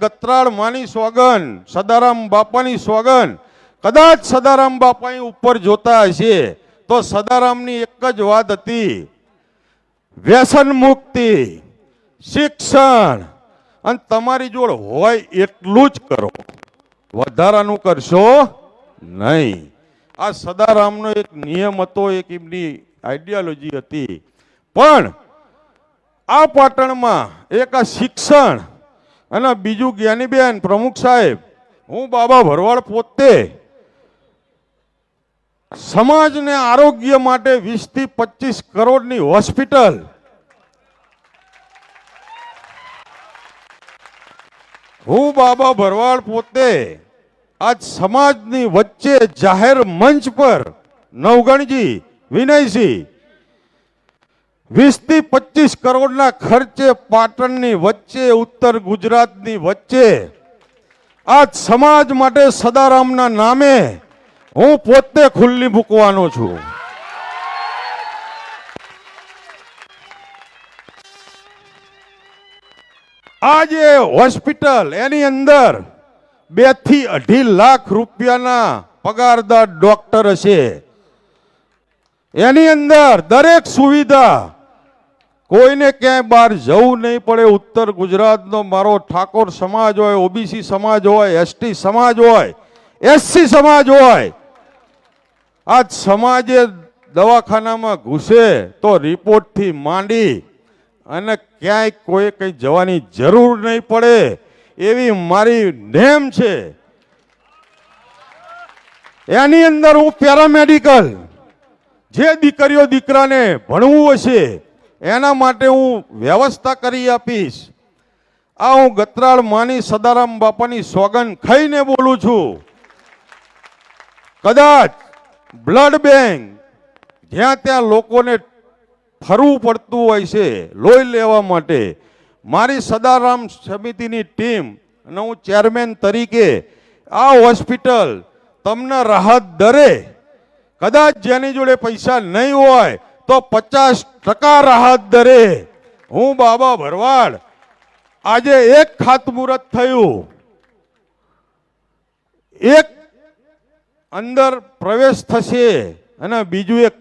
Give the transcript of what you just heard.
ગત્રાળ માની સોગન, સદારામ બાપાની સોગન, કદાચ સદારામ બાપા ઉપર જોતા હશે તો સદારામની એક જ વાત હતી, વ્યસન મુક્તિ, શિક્ષણ, અને તમારી જોડે હોય એટલું જ કરો, વધારાનું કરશો નહીં. આ સદારામનો એક નિયમ હતો, એક એમની આઈડિયોલોજી હતી. પણ આ પાટણમાં એક આ શિક્ષણ અને બીજું જ્ઞાનીબેન પ્રમુખ સાહેબ, હું બાબા ભરવાડ પોતે સમાજને આરોગ્ય માટે 20 થી 25 કરોડની હોસ્પિટલ, હું બાબા ભરવાડ પોતે આજ સમાજની વચ્ચે જાહેર મંચ પર નવગણજી વિનયસિંહ 20 થી 25 કરોડના ખર્ચે પાટણની વચ્ચે, ઉત્તર ગુજરાતની વચ્ચે આજ સમાજ માટે સદારામના નામે હું પોતે ખુલ્લી મૂકવાનો છું. આજે હોસ્પિટલ એની અંદર 2 થી 2.5 લાખ રૂપિયાના પગારદાર ડોક્ટર હશે. એની અંદર દરેક સુવિધા, કોઈને ક્યાંય બહાર જવું નહીં પડે. ઉત્તર ગુજરાતનો મારો ઠાકોર સમાજ હોય, ઓબીસી સમાજ હોય, એસટી સમાજ હોય, એસસી સમાજ હોય, આજ સમાજે દવાખાનામાં ઘૂસે તો રિપોર્ટથી માંડી અને ક્યાંય કોઈ કંઈ જવાની જરૂર નહીં પડે એવી મારી નેમ છે. એની અંદર હું પેરામેડિકલ, જે દીકરીઓ દીકરાને ભણવું હશે એના માટે હું વ્યવસ્થા કરી આપીશ. આ હું ગત્રાળ માની સદારામ બાપાની સોગન ખાઈને બોલું છું. કદાચ બ્લડ બેંક જ્યાં ત્યાં લોકોને ફરવું પડતું હોય છે લોહી લેવા માટે, મારી સદારામ સમિતિની ટીમ અને હું ચેરમેન તરીકે આ હોસ્પિટલ તમને રાહત દરે, કદાચ જેની જોડે પૈસા નહીં હોય તો 50% રાહત દરે હું બાબા ભરવાડ, આજે એક ખાતમુહૂર્ત થયું, એક અંદર પ્રવેશ થશે અને બીજું એક